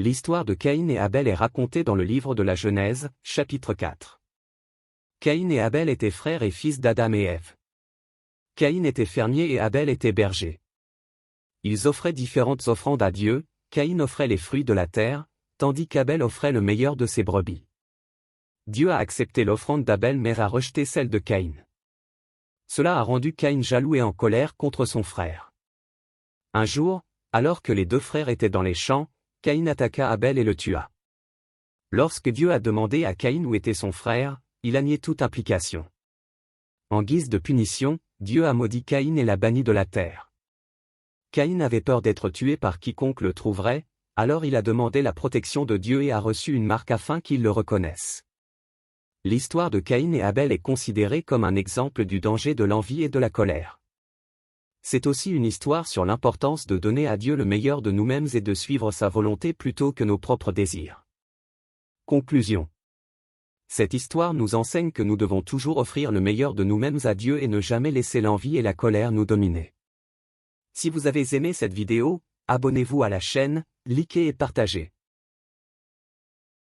L'histoire de Caïn et Abel est racontée dans le livre de la Genèse, chapitre 4. Caïn et Abel étaient frères et fils d'Adam et Ève. Caïn était fermier et Abel était berger. Ils offraient différentes offrandes à Dieu. Caïn offrait les fruits de la terre, tandis qu'Abel offrait le meilleur de ses brebis. Dieu a accepté l'offrande d'Abel mais a rejeté celle de Caïn. Cela a rendu Caïn jaloux et en colère contre son frère. Un jour, alors que les deux frères étaient dans les champs, Caïn attaqua Abel et le tua. Lorsque Dieu a demandé à Caïn où était son frère, il a nié toute implication. En guise de punition, Dieu a maudit Caïn et l'a banni de la terre. Caïn avait peur d'être tué par quiconque le trouverait, alors il a demandé la protection de Dieu et a reçu une marque afin qu'il le reconnaisse. L'histoire de Caïn et Abel est considérée comme un exemple du danger de l'envie et de la colère. C'est aussi une histoire sur l'importance de donner à Dieu le meilleur de nous-mêmes et de suivre sa volonté plutôt que nos propres désirs. Conclusion. Cette histoire nous enseigne que nous devons toujours offrir le meilleur de nous-mêmes à Dieu et ne jamais laisser l'envie et la colère nous dominer. Si vous avez aimé cette vidéo, abonnez-vous à la chaîne, likez et partagez.